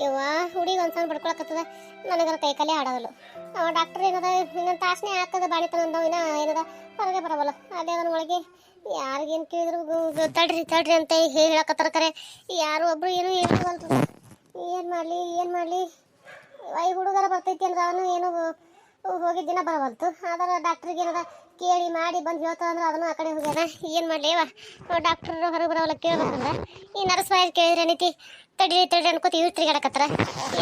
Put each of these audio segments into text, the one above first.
ಇವ ಹುಡುಗಿ ಒಂದು ಸಣ್ಣ ಬಡ್ಕೊಳಕತ್ತದ ನನಗರ ಕೈ ಕಾಲೇ ಆಡೋದಲ್ಲ. ಅವ ಡಾಕ್ಟರ್ ಏನದ ಇನ್ನೊಂದು ತಾಸನೇ ಹಾಕದ ಬಾಣಿತನ ಅಂದವ ಇನ್ನ ಏನದ ಹೊರಗೆ ಬರವಲ್ಲ. ಅದೇ ಅದನ್ನ ಒಳಗೆ ಯಾರಿಗೇನು ಕೇಳಿದ್ರು ತಡ್ರಿ ತಡ್ರಿ ಅಂತ ಹೇಳಕತ್ತಾರ. ಕರೆ ಯಾರು ಒಬ್ರು ಏನು ಹೇಳ್ವಲ್ರು. ಏನು ಮಾಡಲಿ ಈ ಹುಡುಗರ ಬರ್ತೈತಿ ಅಂದ್ರೆ ಅವನು ಏನು ಹೋಗಿದ್ದ ದಿನ ಬರವಲ್ತು. ಆದ್ರೆ ಡಾಕ್ಟ್ರಿಗೆ ಏನದ ಕೇಳಿ ಮಾಡಿ ಬಂದು ಹೇಳ್ತಾವ ಅಂದ್ರೆ ಅದನ್ನು ಆ ಕಡೆ ಹೋಗ್ಯಾನ. ಏನು ಮಾಡಲಿ ಇವ ಡಾಕ್ಟ್ರ್ ಹೊರಗೆ ಬರೋಲ್ಲ ಕೇಳ್ಬೇಕಂದ್ರೆ ಈ ನರ್ಸ್ ಬಾಯ್ ಕೇಳಿದ್ರೆ ನೀತಿ ತಡಿ ಅನ್ಕೋತ ಇವ್ರು ತಿರುಗಾಡಕತ್ತಾರ.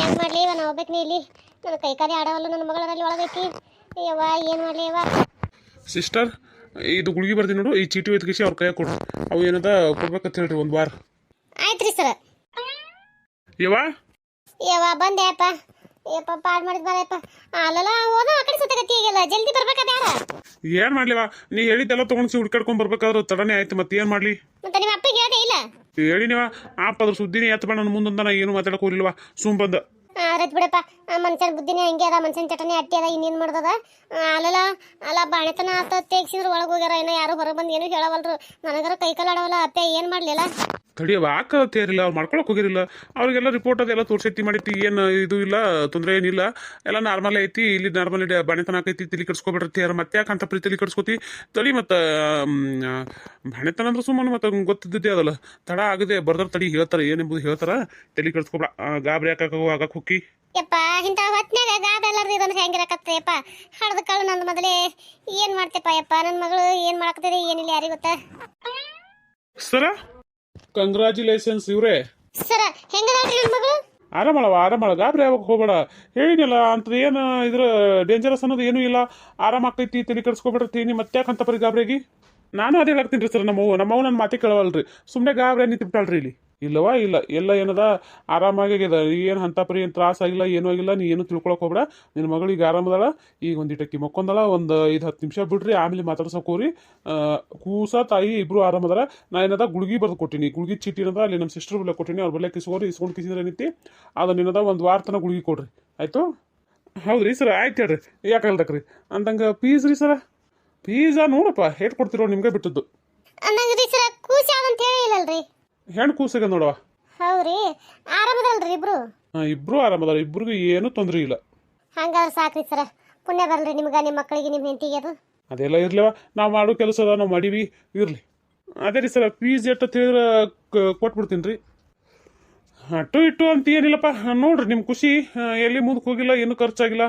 ಏನು ಮಾಡಲಿ ಇವ ನಾವು ಹೋಗ್ಬೇಕು ಇಲ್ಲಿ ನನ್ನ ಕೈ ಕಾಲಿ ಆಡವಲ್ಲ. ನನ್ನ ಮಗಳಲ್ಲಿ ಒಳಗೈತಿ ಯವ್ವ. ಏನು ಮಾಡಲಿ ಇವ ಸಿಸ್ಟರ್, ಇದು ಗುಳಿಗೆ ಬರ್ತೀನಿ ನೋಡು, ಈ ಚೀಟಿ ಒಯ್ದು ಅವ್ರ ಕೈಯಾಗ ಕೊಡ್ರಿ. ಅವು ಏನದ ಕೊಡ್ಬೇಕಂತ ಹೇಳ್ರಿ ಒಂದು ವಾರ. ಆಯ್ತು ರೀ ಸರ. ಯವ್ವ ಬಂದೆ ಅಪ್ಪ. ಯಪ್ಪ ಪಾಡ್ ಮಾಡಿದ್ ಬಾರಪ್ಪ. ಅಲ್ಲಲ್ಲ ಹೋದ ಆ ಕಡೆ ಸುತ್ತಕತ್ತಿ ಈಗೆಲ್ಲ ಜಲ್ದಿ ಬರ್ಬೇಕ ಬ್ಯಾಡ. ಏನ್ ಮಾಡ್ಲಿವ, ನೀ ಹೇಳಿದ್ದೆಲ್ಲ ತಗೊಂಡ್ಸಿ ಹುಡ್ಕಾಡ್ಕೊಂಡ್ ಬರ್ಬೇಕಾದ್ರೆ ತಡನೇ ಆಯ್ತು. ಮತ್ತೆ ಏನ್ ಮಾಡ್ಲಿ? ಮತ್ತೆ ನಿಮ್ಮ ಅಪ್ಪಿಗೆ ಹೇಳ್ದೆ ಇಲ್ಲ? ಹೇಳಿ ನೀವ ಆಪ್ ಅದ್ರ ಸುದ್ದಿನಿ ಎತ್ತ ಬೇಡ. ನನ್ನ ಮುಂದಂತ ನಾ ಏನು ಮಾತಾಡಕ್ ಹೋಗ್ಲಿಲ್ವಾ, ಸುಮ್ ಬಂದ. ರೈತ್ ಬಿಡಪ್ಪ. ಆ ಮನುಷ್ಯನ ಬುದ್ಧಿನೇ ಹಂಗೆ ಅದ, ಮನುಷ್ಯನ ಚಟನೆ ಅಟ್ಟಿ ಅದ. ಇನ್ನೇನು ಮಾಡ್ದದ? ಅಲ್ಲ ಬಾಣೆತನ ಆತ ತೆಗ್ಸಿದ್ರು ಒಳಗೆ ಹೋಗ್ಯಾರ. ಏನೋ ಯಾರು ಹೊರಗೆ ಬಂದು ಏನು ಹೇಳವಲ್ರು. ನನಗರ ಕೈ ಕಾಲು ಆಡವಲ್ಲ. ಅಪ್ಪ ಏನು ಮಾಡಲಿಲ್ಲ ತಡಿಯವ ಹಾಕತ್ತೇರಿಲ್ಲ, ಅವ್ರು ಮಾಡ್ಕೊಳಕ್ ಹೋಗಿರಿಲ್ಲ. ಅವ್ರಿಗೆಲ್ಲ ರಿಪೋರ್ಟ್ ಅದೆಲ್ಲ ತೋರ್ಸೈತಿ ಮಾಡೈತಿ. ಏನು ಇದು ಇಲ್ಲ, ತೊಂದರೆ ಏನಿಲ್ಲ, ಎಲ್ಲ ನಾರ್ಮಲ್ ಐತಿ. ಇಲ್ಲಿ ನಾರ್ಮಲ್ ಬಾಣೆತನ ಆಕೈತಿ. ತಲೆ ಕಟ್ಸ್ಕೊಬಿಡ್ರಿ ಯಾರು. ಮತ್ತೆ ಯಾಕೆ ಅಂತ ಪ್ರೀತಿ ತಲೆ ಕಟ್ಸ್ಕೊತಿ ತಡಿ. ಮತ್ತು ಬಾಣೆತನ ಅಂದ್ರೆ ಸುಮ್ಮನೆ ಮತ್ತೆ ಗೊತ್ತಿದ್ದೇ ಅದಲ್ಲ. ತಡ ಆಗದೆ ಬರ್ದಾರ ತಡಿ ಹೇಳ್ತಾರೆ ಏನೆಂಬುದು ಹೇಳ್ತಾರ. ತಲೆ ಕಟ್ಸ್ಕೊಬೇಡ, ಗಾಬರಿ ಆಗಕ್ಕೆ ಹೋಗಿ. ಯಪ್ಪ ಇಂಥ ಹೊತ್ನಾಗ ಗಾಬೆ ಎಲ್ಲಾರ್ದು ಇದನ್ನು ಹೆಂಗಿರಕತ್ತಪ್ಪ. ಹಡ್ದ ಕಳ್ಳು ನಂದು ಮೊದಲೇ ಏನು ಮಾಡ್ತೇಪ್ಪ ಯಪ್ಪ. ನನ್ನ ಮಗಳು ಏನು ಮಾಡಾಕತ್ತಿದೆ ಏನಿಲ್ಲ ಯಾರಿಗೆ ಗೊತ್ತಾ. ಸರ ಕಂಗ್ರಾಚುಲೇಷನ್ಸ್ ಇವ್ರೆ. ಸರ ಹೆಂಗದಾಳ್ರಿ ನನ್ನ ಮಗಳು? ಆರಾಮಳ ಗಾಬರಿ ಯಾವಾಗ ಹೋಗ್ಬೇಡ. ಹೇಳಿನಿಲ್ಲ ಅಂಥದ್ದು ಏನು ಇದ್ರ ಡೇಂಜರಸ್ ಅನ್ನೋದು ಏನೂ ಇಲ್ಲ. ಆರಾಮಾಗ್ತೈತಿ, ತಲೆ ಕಟ್ಸ್ಕೊಬಿಡ್ತೀನಿ. ಮತ್ತೆ ಯಾಕಂತ ಪರಿ ಗಾಬರಿಯಾಗಿ ನಾನು ಅದೇ ಹೇಳ್ತೀನಿ ರೀ ಸರ್. ನಮ್ಮವು ನನ್ನ ಮಾತಿ ಕೇಳವಲ್ರಿ. ಸುಮ್ಮನೆ ಗಾಬರಿ ನಿಂತಿಬಿಟ್ಟಾಳ್ರಿ ಇಲ್ಲಿ. ಇಲ್ಲವಾ ಇಲ್ಲ, ಎಲ್ಲ ಏನದ ಆರಾಮಾಗ್ಯದ. ಏನು ಅಂತ ಪರಿ ಏನು ತ್ರಾಸ ಆಗಿಲ್ಲ, ಏನೂ ಆಗಿಲ್ಲ. ನೀ ಏನು ತಿಳ್ಕೊಳಕ್ ಹೋಗ್ಬೇಡ. ನಿನ್ನ ಮಗಳಿಗೆ ಆರಾಮದಾಳ. ಈಗ ಒಂದಿಟಕ್ಕಿ ಮಕ್ಕೊಂದಳ. ಒಂದು 5-10 ನಿಮಿಷ ಬಿಡ್ರಿ, ಆಮೇಲೆ ಮಾತಾಡ್ಸೋಕೆ ಹೋಗ್ರಿ. ಕೂಸ ತಾಯಿ ಇಬ್ರು ಆರಾಮದಾರ. ನಾ ಏನದ ಗುಳಿಗೆ ಬರ್ದು ಕೊಟ್ಟಿನಿ. ಗುಳಿಗೆ ಚೀಟಿ ಏನದ ಅಲ್ಲಿ ನಮ್ಮ ಸಿಸ್ಟರ್ ಬಲ್ಲ ಕೊಟ್ಟಿನಿ. ಅವ್ರ ಬಲ್ಲ ಇಸ್ಕೊಂಡು ಕಿಸಿದ್ರೆ ನಿಂತಿ ಅದನ್ನೇನದ ಒಂದು ವಾರ ತನಕ ಗುಳಿಗೆ ಕೊಡ್ರಿ. ಆಯಿತು? ಹೌದ್ರಿ ಸರ್, ಆಯ್ತು ಹೇಳ್ರಿ. ಯಾಕೆ ಹೇಳ್ದಕ್ರಿ ಅಂತಂಗೆ ಫೀಸ್ ರೀ ಸರ? ಫೀಸಾ ನೋಡಪ್ಪ ಹೇಟ್ ಕೊಡ್ತಿರೋ, ನಿಮ್ಗೆ ಬಿಟ್ಟದ್ದು. ಅನ್ನಂಗ್ರಿ ಸರ ಕೂಸಿ ಯಾವ್ದಂತ ಹೇಳಿಲ್ಲಲ್ರಿ. ಹೆಣ್ಣು ಕೂಸಿಗೆ ನೋಡವ. ಹೌದ್ರಿ, ಆರಾಮದಲ್ರಿ ಇಬ್ರು? ಇಬ್ರು ಆರಾಮದಾರ. ಇಬ್ರಿಗೂ ಏನು ತೊಂದರೆ ಇಲ್ಲ. ಹಂಗಾದ್ರೆ ಸಾಕ್ರಿ ಸರ. ಪುಣ್ಯ ಬರಲ್ರಿ ನಿಮ್ಗೆ, ನಿಮ್ಮ ಮಕ್ಕಳಿಗೆ, ನಿಮ್ಮ ಹೆಂಡತಿಗೆ. ಅದು ಅದೆಲ್ಲ ಇರ್ಲಿವ, ನಾವು ಮಾಡೋ ಕೆಲಸ ಅದ, ನಾವು ಮಾಡೀವಿ, ಇರಲಿ. ಅದೇ ರೀ ಸರ, ಫೀಸ್ ಎಷ್ಟು ಹೇಳಿದ್ರೆ ಕೊಟ್ಬಿಡ್ತೀನಿ ರೀ. ಅಟ್ಟು ಇಟ್ಟು ಅಂತ ಏನಿಲ್ಲಪ್ಪ. ನೋಡ್ರಿ ನಿಮ್ಮ ಖುಷಿ. ಎಲ್ಲಿ ಮುಂದಕ್ಕೆ ಹೋಗಿಲ್ಲ, ಏನೂ ಖರ್ಚಾಗಿಲ್ಲ.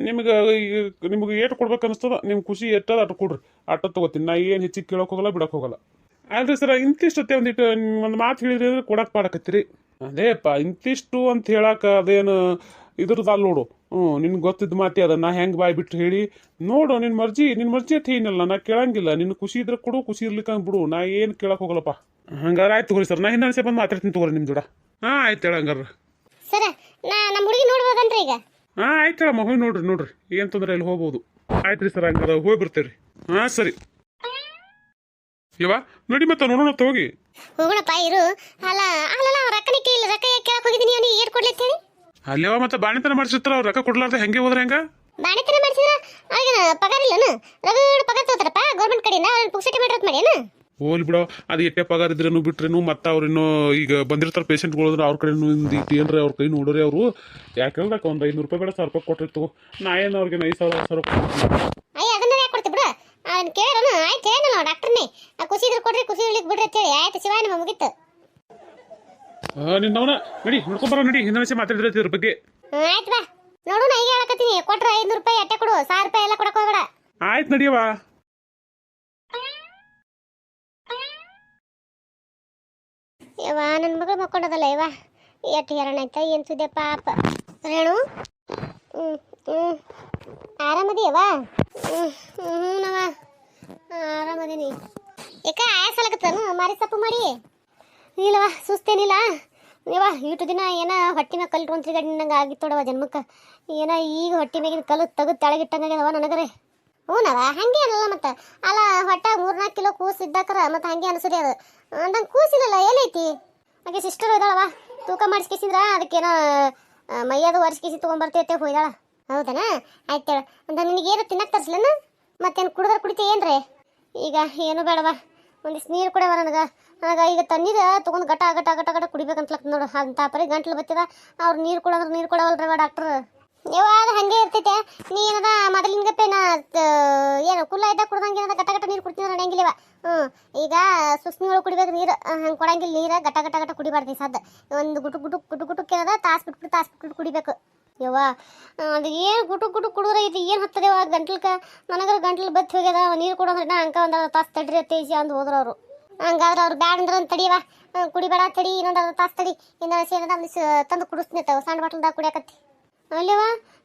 ನಿಮಗೆ ಏಟು ಕೊಡ್ಬೇಕು ಅನಿಸ್ತದ, ನಿಮ್ಮ ಖುಷಿ ಎಟ್ಟದ ಅಟ್ಟು ಕೊಡ್ರಿ. ಅಟ್ಟು ತೊಗೋತೀನಿ. ನಾ ಏನು ಹೆಚ್ಚಿಗೆ ಕೇಳೋಕೆ ಹೋಗಲ್ಲ, ಬಿಡೋಕೆ ಹೋಗಲ್ಲ. ಆದ್ರೆ ಸರ ಇಂತಿಷ್ಟೊತ್ತೆ ಒಂದು ಮಾತು ಹೇಳಿದ್ರಿ ಅಂದ್ರೆ ಕೊಡಕ್ಕೆ ಪಾಡಕತ್ತೀರಿ. ಅದೇಪ್ಪ ಇಂತಿಷ್ಟು ಅಂತ ಹೇಳಕ್ಕೆ ಅದೇನು ಇದ್ರದ್ದು ಅಲ್ಲಿ ನೋಡು. ನಿನ್ಗೆ ಗೊತ್ತಿದ್ದ ಮಾತಿ ಅದ. ನಾ ಹೆಂಗೆ ಬಾಯ್ ಬಿಟ್ಟು ಹೇಳಿ ನೋಡು. ನಿನ್ನ ಮರ್ಜಿ ಅಂತ ಏನಿಲ್ಲ, ನಾ ಕೇಳಂಗಿಲ್ಲ. ನಿನ್ನ ಖುಷಿ ಇದ್ರೆ ಕೊಡು, ಖುಷಿ ಇರ್ಲಿಕ್ಕೆ ಬಿಡು. ನಾ ಏನು ಕೇಳಕ್ಕೆ ಹೋಗಲ್ಲಪ್ಪ. ಹಂಗಾರೆ ಆಯ್ತು ತಗೋರಿ ಸರ್. ನಾ ಹಿಂದೆ ಬಂದು ಮಾತಾಡ್ತೀನಿ ತಗೋರಿ ನಿಮ್ಮ ಜೋಡ. ಹಾಂ ಆಯ್ತು ಹೇಳ ಹಂಗಾರ ಸರ. ನಮ್ಮ ಹುಡುಗಿ ನೋಡ್ಬೋದನ್ರಿ ಈಗ? ಹಾಂ ಆಯ್ತು ಹೇಳಮ್ಮ, ಹೋಗಿ ನೋಡ್ರಿ. ಏನು ತೊಂದರೆ ಇಲ್ಲಿ ಹೋಗ್ಬೋದು. ಆಯ್ತು ರೀ ಸರ್, ಹಂಗಾರ ಹೋಗಿ ಬರ್ತೇವೆ ರೀ. ಹಾಂ ಸರಿ ಯವ್ವ, ನೋಡಿ ಮತ್ತೆ ನೋಡೋಣ ಹೋಗಿ. ಹೋಗೋಣಪ್ಪ ಇರು. ಅಲ್ಲ ರೊಕ್ಕನೇ ಕೇಳಿಲ್ಲ. ರೊಕ್ಕ ಕೇಳಕ್ ಹೋಗಿದ್ದೀನಿ. ಅವನಿಗೆ ಏಟ್ ಕೊಡ್ಲಿ ಹೇಳಿ? ಅಲ್ಲೇವ ಮತ್ತೆ ಬಾಣಿತನ ಮಾಡಿಸಿರ್ತಾರ. ಅವ್ರು ರೊಕ್ಕ ಕೊಡ್ಲಾರ್ದೆ ಹೆಂಗೆ ಹೋದ್ರೆ ಹೆಂಗ? ಬಾಣಿತನ ಮಾಡಿಸಿದ್ರ ಅವ್ರಿಗೆ ಪಗಾರ ಇಲ್ಲನು? ರಗಡ್ ಪಗಾರ ತಗೋತಾರಪ್ಪ ಗೌರ್ಮೆಂಟ್ ಕಡೆಯಿಂದ. ಅವ್ರನ್ನ ಪುಕ್ಸಟಿ ಮಾಡಿರೋದು ಮಾಡಿ ಏನು? ಹೋಗ್ಲಿ ಬಿಡೋ. ಅದು ಎಟ್ಟೆ ಪಗಾರ ಇದ್ರೇನು ಬಿಟ್ರೇನು ಮತ್ತೆ ಅವ್ರೇನು ಈಗ ಬಂದಿರ್ತಾರೆ ಪೇಷಂಟ್ಗಳು ಅಂದ್ರೆ ಅವ್ರ ಕಡೆ ಏನ್ರಿ ಅವ್ರ ಕೈ ನೋಡ್ರಿ. ಅವರು ಯಾಕೆ ಹೇಳ್ದಕ್ಕ ಒಂದು 500 ರೂಪಾಯಿ ಬೇಡ 1000 ರೂಪಾಯಿ ಕೊಟ್ಟಿರ್ತು. ನಾ ಏನು ಅವ್ರಿಗೆ 5,000 ಅಯ್ಯ ಅದನ್ನ ಯಾಕೆ ಕೊಡ್ತಿ ಬಿಡು. ಅವ್ನು ಕೇಳೋಣ. ಆಯ್ತು ಹೇಳಲ್ಲ ಡಾಕ್ಟರ್ನೇ. ಖುಷಿ ಇದ್ರೆ ಕೊಡ್ರಿ, ಖುಷಿ ಇರ್ಲಿಕ್ಕೆ ಬಿಡ್ರಿ ಅಂತ ಹೇಳಿ. ಆಯ್ತು ಶಿವ, ನಮ್ಮ ಮುಗಿತ್ತು. ನಿನ್ನವನ ನಡಿ ನೋಡ್ಕೊಂಬರೋ. ನಡಿ ಹಿಂದೆ ಮಾತಾಡಿದ್ರೆ ಇದ್ರ ಬಗ್ಗೆ. ಆಯ್ತು ಬಾ ನೋಡು. ನಾ ಈಗ ಹೇಳಕತ್ತೀನಿ. ಕೊಟ್ರೆ 500 ರೂಪಾಯಿ ಅಟ್ಟೆ ಕೊಡು. 1000 ರೂಪಾಯಿ ಎಲ್ಲ ಕೊಡಕ್ ಹೋಗ್ಬೇಡ. ಆಯ್ತು ನಡಿಯವ. ಯವ್ವ ನನ್ನ ಮಗಳು ಮಕ್ಕೊಂಡದಲ್ಲ. ಯವ್ವ ಎಷ್ಟು ಹೆರಣ ಆಯ್ತಾ. ಏನು ಸುದ್ದಿ ಪಾಪ. ರೇಣು ಆರಾಮದಿಯವ್ವ? ನವ ಆರಾಮದೀನಿ. ಯಾಕ ಆಯಾಸಲಕತ್ತನು? ಮಾರಿ ಸಪ್ಪು ಮಾಡಿ ಇಲ್ಲವ. ಸುಸ್ತೇನಿಲ್ಲ ಯವ್ವ. ಇಷ್ಟು ದಿನ ಏನ ಹೊಟ್ಟಿ ಮ್ಯಾಗ ಕಲ್ಲು ಒಂದು ತಿರುಗಾಡಿ ನಂಗೆ ಆಗಿತ್ತೋಡವ ಜನ್ಮಕ್ಕೆ. ಏನ ಈಗ ಹೊಟ್ಟಿ ಮ್ಯಾಗಿನ ಕಲ್ಲು ತೆಗೆದು ತೆಳಗಿಟ್ಟಂಗಾಗ್ಯದವ ನನಗರೆ. ಹ್ಞೂನವ ಹಂಗೆ ಅನ್ನಲ್ಲ. ಮತ್ತೆ ಅಲ್ಲ ಹೊಟ್ಟಾಗ 3-4 ಕಿಲೋ ಕೂಸು ಇದ್ದಾಕರ ಮತ್ತೆ ಹಂಗೆ ಅನಿಸೋರಿ. ಅದು ನಂಗೆ ಕೂಸಿಲ್ಲಲ್ಲ. ಏನೈತಿ? ಹಾಗೆ ಸಿಸ್ಟರ್ ಇದ್ದಾಳವ, ತೂಕ ಮಾಡಿಸ್ಕಿಸಿದ್ರ ಅದಕ್ಕೇನೋ ಮೈಯದು ಒರೆಸ್ಕಿಸಿ ತೊಗೊಂಬರ್ತೈತೆ ಹೋಯ್ದಾಳ. ಹೌದನ? ಆಯ್ತು ಹೇಳ. ಅಂತ ನಿನಗೇನು ತಿನ್ನಕ್ಕೆ ತರಿಸ್ಲೇನು? ಮತ್ತೇನು ಕುಡಿದ್ರೆ ಕುಡಿತೀಯ ಏನ್ರಿ? ಈಗ ಏನು ಬೇಡವ. ಒಂದಿಷ್ಟು ನೀರು ಕುಡಿಯವ ನನಗೆ ಈಗ ತಣ್ಣೀರು ತೊಗೊಂಡು ಗಟ ಗಟ ಗಟ ಗಟ ಕುಡಿಬೇಕಂತಲಕ್ ನೋಡು ಅಂತ ಪರಿ ಗಂಟ್ಲು ಬತ್ತಿದ ಅವ್ರು ನೀರು ಕೊಡವಲ್ರವ ಡಾಕ್ಟ್ರ್ ಯಾವಾಗ ಹಂಗೆ ಇರ್ತೈತೆ ನೀ ಏನದ ಮೊದಲಿನ ಗಪ್ಪೇನ ಏನು ಕುಲ್ಲ ಇದ್ದಾಗ ಕುಡ್ದಂಗೆ ಏನದ ಗಟ ಗಟ ನೀರು ಕುಡ್ತಿದ್ರೆ ನಡೆಯಂಗಿಲ್ಲವ ಈಗ ಸುಸ್ನಿಗಳು ಕುಡಿಬೇಕು ನೀರು ಹಂಗೆ ಕೊಡಂಗಿಲ್ಲ ನೀರು ಗಟ ಗಟ ಗಟ ಕುಡಿಬಾರ್ದು ಸದ್ದ ಒಂದು ಗುಟುಕ್ ಏನದ ತಾಸು ಬಿಟ್ಬಿಟ್ಟು ಕುಡಿಬೇಕು ಯವ್ವ ಅದು ಏನು ಗುಟುಕ್ ಕುಡಿದ್ರೆ ಇದು ಏನು ಹತ್ತದೇವ ಗಂಟ್ಲಕ್ಕೆ ನನಗರ ಗಂಟ್ಲು ಬತ್ತಿ ಹೋಗ್ಯದ ನೀರು ಕೊಡೋದ್ರೆ ನಾ ಅಂಕ ಒಂದು ತಾಸು ತಡ್ರಿ ತೇಜಿ ಅಂದು ಹೋದ್ರು ಅವರು ಹಂಗಾದ್ರೆ ಅವ್ರು ಬ್ಯಾಡ ಅಂದ್ರೆ ಒಂದು ತಡಿಯವ ಕುಡಿಬೇಡ ತಡಿ ಇನ್ನೊಂದು ಅರ್ಧ ತಾಸು ತಡಿ ಇನ್ನೊಂದು ಏನದ ಒಂದು ತಂದು ಕುಡಿಸ್ತೀನಿ ಸಣ್ಣ ಬಾಟ್ಲ್ದಾಗ ಕುಡಿಯಕತ್ತಿ ಅಲ್ಲವ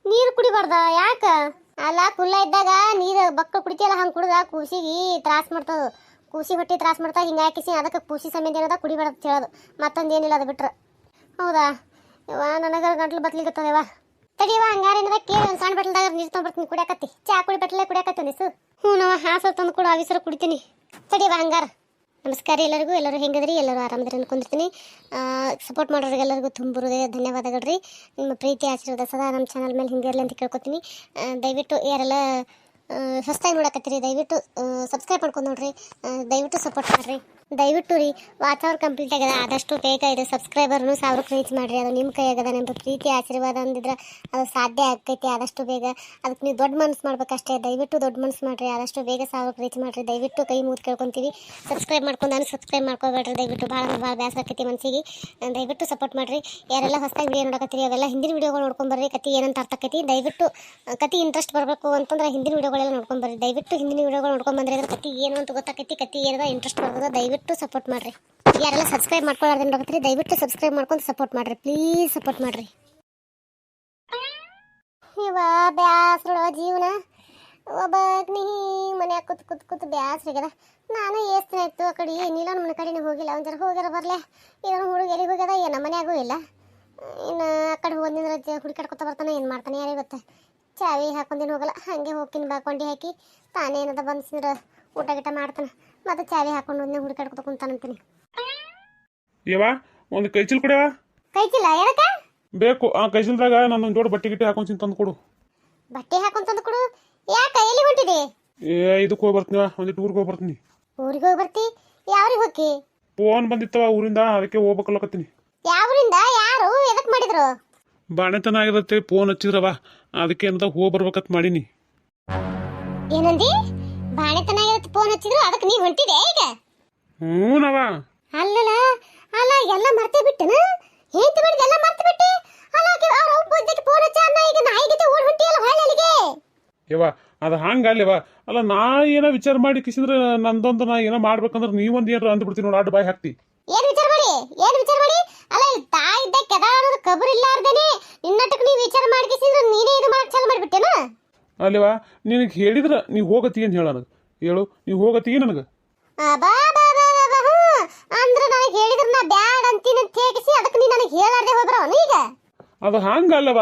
ನೀರು ಕುಡಿಬಾರ್ದ ಯಾಕೆ ಅಲ್ಲ ಕುಲ್ಲ ಇದ್ದಾಗ ನೀರು ಬಕ್ಕಳು ಕುಡಿತಿಯಲ್ಲ ಹಂಗೆ ಕುಡ್ದ ಕೂಸಿಗೆ ತ್ರಾಸ ಮಾಡ್ತದ ಕೂಸಿ ಹೊಟ್ಟೆ ತ್ರಾಸ ಮಾಡ್ತಾ ಹಿಂಗೆ ಹಾಕಿಸಿ ಅದಕ್ಕೆ ಕೂಸಿ ಸಂಬಂಧ ಏನದ ಕುಡಿಬೇಡ ಅಂತ ಹೇಳೋದು ಮತ್ತೊಂದು ಏನಿಲ್ಲ ಅದು ಬಿಟ್ರೆ ಹೌದಾ ಯವ್ವ ನನಗೆ ಗಂಟ್ಲು ಬತ್ಲಿಗತ್ತದವ ತಡಿಯವ ಹಂಗಾರ ಏನದ ಕೇಳಿ ಒಂದು ಸಣ್ಣ ಬಟ್ಲದಾಗ ನೀರು ತೊಗೊಂಡ್ಬರ್ತೀನಿ ಕುಡಿಯಕತ್ತಿ ಚಾ ಕುಡಿ ಬಟ್ಲೆ ಕುಡಿಯಕತ್ತಿ ಒಂದಿಸು ಹ್ಞೂ ನಾವು ಹಾಸು ತಂದು ಕೂಡ ಆವಿಸರ ಕುಡಿತೀನಿ ತಡಿಯವ ಹಂಗಾರ ನಮಸ್ಕಾರ ಎಲ್ಲರೂ ಹೆಂಗದ್ರಿ ಎಲ್ಲರೂ ಆರಾಮದ್ರಿ ಅನ್ಕೊಂಡಿರ್ತೀನಿ ಸಪೋರ್ಟ್ ಮಾಡೋರಿಗೆಲ್ಲರಿಗೂ ತುಂಬ ಧನ್ಯವಾದಗಳು ರೀ ನಿಮ್ಮ ಪ್ರೀತಿ ಆಶೀರ್ವಾದ ಸದಾ ನಮ್ಮ ಚಾನಲ್ ಮೇಲೆ ಹಿಂಗೆ ಇರಲಿ ಅಂತ ಕೇಳ್ಕೊತೀನಿ ದಯವಿಟ್ಟು ಯಾರೆಲ್ಲ ಹೊಸದಾಗಿ ನೋಡಕತ್ತೀರಿ ದಯವಿಟ್ಟು ಸಬ್ಸ್ಕ್ರೈಬ್ ಮಾಡ್ಕೊಂಡು ನೋಡ್ರಿ ದಯವಿಟ್ಟು ಸಪೋರ್ಟ್ ಮಾಡಿರಿ ದಯವಿಟ್ಟು ರೀ ವಾತಾವರಣ ಕಂಪ್ಲೀಟ್ ಆಗ್ಯದ ಆದಷ್ಟು ಬೇಗ ಇದು ಸಬ್ಸ್ಕ್ರೈಬರ್ನು 1000 ರೀಚ್ ಮಾಡಿರಿ ಅದು ನಿಮ್ಮ ಕೈಯಾಗದ ನಿಮ್ಮ ಪ್ರೀತಿ ಆಶೀರ್ವಾದ ಅಂದಿದ್ರೆ ಅದು ಸಾಧ್ಯ ಆಗ್ತೈತಿ ಆದಷ್ಟು ಬೇಗ ಅದಕ್ಕೆ ನೀವು ದೊಡ್ಡ ಮನಸ್ಸು ಮಾಡ್ಬೇಕಷ್ಟೇ ದಯವಿಟ್ಟು ದೊಡ್ಡ ಮನಸ್ಸು ಮಾಡಿರಿ ಆದಷ್ಟು ಬೇಗ 1000 ರೀಚ್ ಮಾಡಿರಿ ದಯವಿಟ್ಟು ಕೈ ಮುಗಿದು ಕೇಳ್ಕೊತೀವಿ ಸಬ್ಸ್ಕ್ರೈಬ್ ಮಾಡ್ಕೊಂಡು ನಾನು ಸಬ್ಸ್ಕ್ರೈಬ್ ಮಾಡ್ಕೋಬೇಡ್ರಿ ದಯವಿಟ್ಟು ಭಾಳ ಬೇಸರ ಆಕೈತಿ ಮನಸ್ಸಿಗೆ ದಯವಿಟ್ಟು ಸಪೋರ್ಟ್ ಮಾಡಿರಿ ಯಾರೆಲ್ಲ ಹೊಸದಾಗಿ ವಿಡಿಯೋ ನೋಡಕತ್ತೀರಿ ಅವೆಲ್ಲ ಹಿಂದಿನ ವಿಡಿಯೋಗಳು ನೋಡ್ಕೊಂಬರ್ರಿ ಕತೆ ಏನಂತ ಅರ್ಥ ಆಕೈತಿ ದಯವಿಟ್ಟು ಕತೆ ಇಂಟ್ರೆಸ್ಟ್ ಬರಬೇಕು ಅಂತಂದ್ರೆ ಹಿಂದಿನ ವಿಡಿಯೋಗಳೆಲ್ಲ ನೋಡ್ಕೊಂಬರ್ರಿ ದಯವಿಟ್ಟು ಹಿಂದಿನ ವಿಡಿಯೋಗಳು ನೋಡ್ಕೊಂಬಂದ್ರೆ ಅದ್ರ ಕತೆ ಏನು ಅಂತ ಗೊತ್ತಾಕೈತಿ ಕತೆ ಏನದ ಇಂಟ್ರೆಸ್ಟ್ ಬರ್ತದೆ ದಯವಿಟ್ಟು ಸಪೋರ್ಟ್ ಮಾಡಿರಿ ಯಾರೆಲ್ಲ ಸಬ್ಸ್ಕ್ರೈಬ್ ಮಾಡ್ಕೊಳ್ಳೋದು ನೋಡಕತ್ತೀರಿ ದಯವಿಟ್ಟು ಸಬ್ಸ್ಕ್ರೈಬ್ ಮಾಡ್ಕೊಂಡು ಸಪೋರ್ಟ್ ಮಾಡಿರಿ ಪ್ಲೀಸ್ ಸಪೋರ್ಟ್ ಮಾಡಿರಿ ಇವ ಬ್ಯಾಸ್ರೊಳ ಜೀವನ ಒಬ್ಬಗ್ನಿ ಮನ್ಯಾಗ ಕೂತ್ ಬ್ಯಾಸ್ರಿಗದ ನಾನು ಎಷ್ಟು ದಿನ ಆಯ್ತು ಆ ಕಡೆ ಏನಿಲ್ಲ ನಮ್ಮ ಕಡೆನೇ ಹೋಗಿಲ್ಲ ಒಂದು ಜರ ಹೋಗ್ಯಾರ ಬರಲೆ ಏನೋ ಹುಡುಗ ಎಲ್ಲಿಗೆ ಹೋಗ್ಯದ ಏನು ಮನ್ಯಾಗೂ ಇಲ್ಲ ಇನ್ನು ಆ ಕಡೆ ಹೋಗಿದ್ರೆ ಹುಡುಕಾಡ್ಕೊತ ಬರ್ತಾನೆ ಏನು ಮಾಡ್ತಾನೆ ಯಾರಿಗೆ ಗೊತ್ತ ಚಾವಿ ಹಾಕೊಂದಿನ ಹೋಗಲ್ಲ ಹಾಗೆ ಹೋಗ್ತೀನಿ ಬಾಕೊಂಡಿ ಹಾಕಿ ತಾನೇ ಏನದ ಬಂದ್ಸಿದ್ರೆ ಊಟ ಗಿಟ ಮಾಡ್ತಾನೆ ಮತ್ತೆ ಚಾವಿ ಹಾಕೊಂಡು ಒಂದೇ ಹುಡುಕಾಡ್ಕೊತ ಕುಂತಾನಂತೀನಿ ಯವ್ವ ಒಂದು ಕೈಚೀಲ ಕೊಡ್ಯವ ಕೈಚಿಲ್ಲ ಏನಕ್ಕ ಬೇಕು ಆ ಕೈಚೀಲದಾಗ ನನ್ನ ಜೋಡಿ ಬಟ್ಟೆ ಗಿಟ್ಟೆ ಹಾಕೊಂಡು ತಂದು ಕೊಡು ಬಟ್ಟೆ ಹಾಕೊಂಡು ತಂದು ಕೊಡು ಯಾಕ ಎಲ್ಲಿ ಹೊಂಟಿದೆ ಇದಕ್ಕೆ ಹೋಗಿ ಬರ್ತೀವ ಒಂದು ಟೂರ್ಗೆ ಹೋಗಿ ಬರ್ತೀನಿ ಊರಿಗೆ ಹೋಗಿ ಬರ್ತಿ ಯಾವ್ರಿಗೆ ಹೋಗಿ ಫೋನ್ ಬಂದಿತ್ತವ ಊರಿಂದ ಅದಕ್ಕೆ ಹೋಗ್ಬೇಕಲ್ಲಕತ್ತೀನಿ ಯಾವ್ರಿಂದ ಯಾರು ಎದಕ್ ಮಾಡಿದ್ರು ಬಾಣೆತನ ಆಗಿರತ್ತೆ ಫೋನ್ ಹಚ್ಚಿದ್ರವ ಅದಕ್ಕೆ ಏನದ ಹೋಗಿ ಬರ್ಬೇಕತ್ ಮಾಡೀನಿ ಏನಂದಿ ಬಾಣೆತನ ಆಗಿರತ್ತೆ ಫೋನ್ ಹಚ್ಚಿದ್ರು ಅದಕ್ಕೆ ನೀ ಹೊಂಟಿದೆ ಈಗ ಹ್ಞೂನವ ಅಲ್ಲಲ್ಲ ಅಲ್ಲ ಎಲ್ಲ ಮರ್ತೇ ಬಿಟ್ಟನ ಹೇಂತಿ ಮಾಡಿದ ಎಲ್ಲ ಮರ್ತು ಬಿಟ್ಟೆ ಅಲ್ಲ ಅವ್ರ ಒಬ್ಬಕ್ಕೆ ಫೋನ್ ಹಚ್ಚ ಅನ್ನ ಈಗ ನಾಯಿಗೆ ಓಡ್ ಹೊಂಟಿಯಲ್ಲ ಹೊಳ್ಳಲಿಗೆ ಯವ್ವ ಅದು ಹಂಗಲ್ಲವ ಅಲ್ಲ ನಾ ಏನೋ ವಿಚಾರ ಮಾಡಿ ಕಿಸಿದ್ರೆ ನಂದೊಂದು ನಾ ಏನೋ ಮಾಡ್ಬೇಕಂದ್ರೆ ನೀವೊಂದು ಏನಾರ ಅಂದ್ಬಿಡ್ತೀನಿ ನೋಡಿ ಅಡ್ಡ ಬಾಯಿ ಹಾಕ್ತಿ ಏನ್ ವಿಚಾರ ಮಾಡಿ ಅಲ್ಲ ತಾಯಿ ಇದ್ದ ಕೆದಾಡೋದು ಕಬರ್ ಇಲ್ಲಾರ್ದೇನೆ ನಿನ್ನಟಕ್ಕೆ ನೀವು ವಿಚಾರ ಮಾಡಿ ಕಿಸಿದ್ರೆ ನೀನೇ ಇದು ಮಾಡಕ್ ಚಾಲು ಮಾಡಿಬಿಟ್ಟೇನ ಅಲ್ಲವ ನಿನಗೆ ಹೇಳಿದ್ರ ನೀವು ಹೋಗತಿ ಅಂತ ಹೇಳ ನನಗೆ ಹೇಳು ನೀವು ಹೋಗತಿ ನನಗೆ ಅಂದ್ರೆ ನನಗೆ ಹೇಳಿದ್ರ ನಾ ಬ್ಯಾಡ್ ಅಂತೀನಿ ಅಂತ ಹೇಗಿಸಿ ಅದಕ್ಕೆ ನೀ ನನಗೆ ಹೇಳಾರ್ದೆ ಹೋಗ್ಬರವನು ಈಗ ಅದು ಹಂಗಲ್ಲವ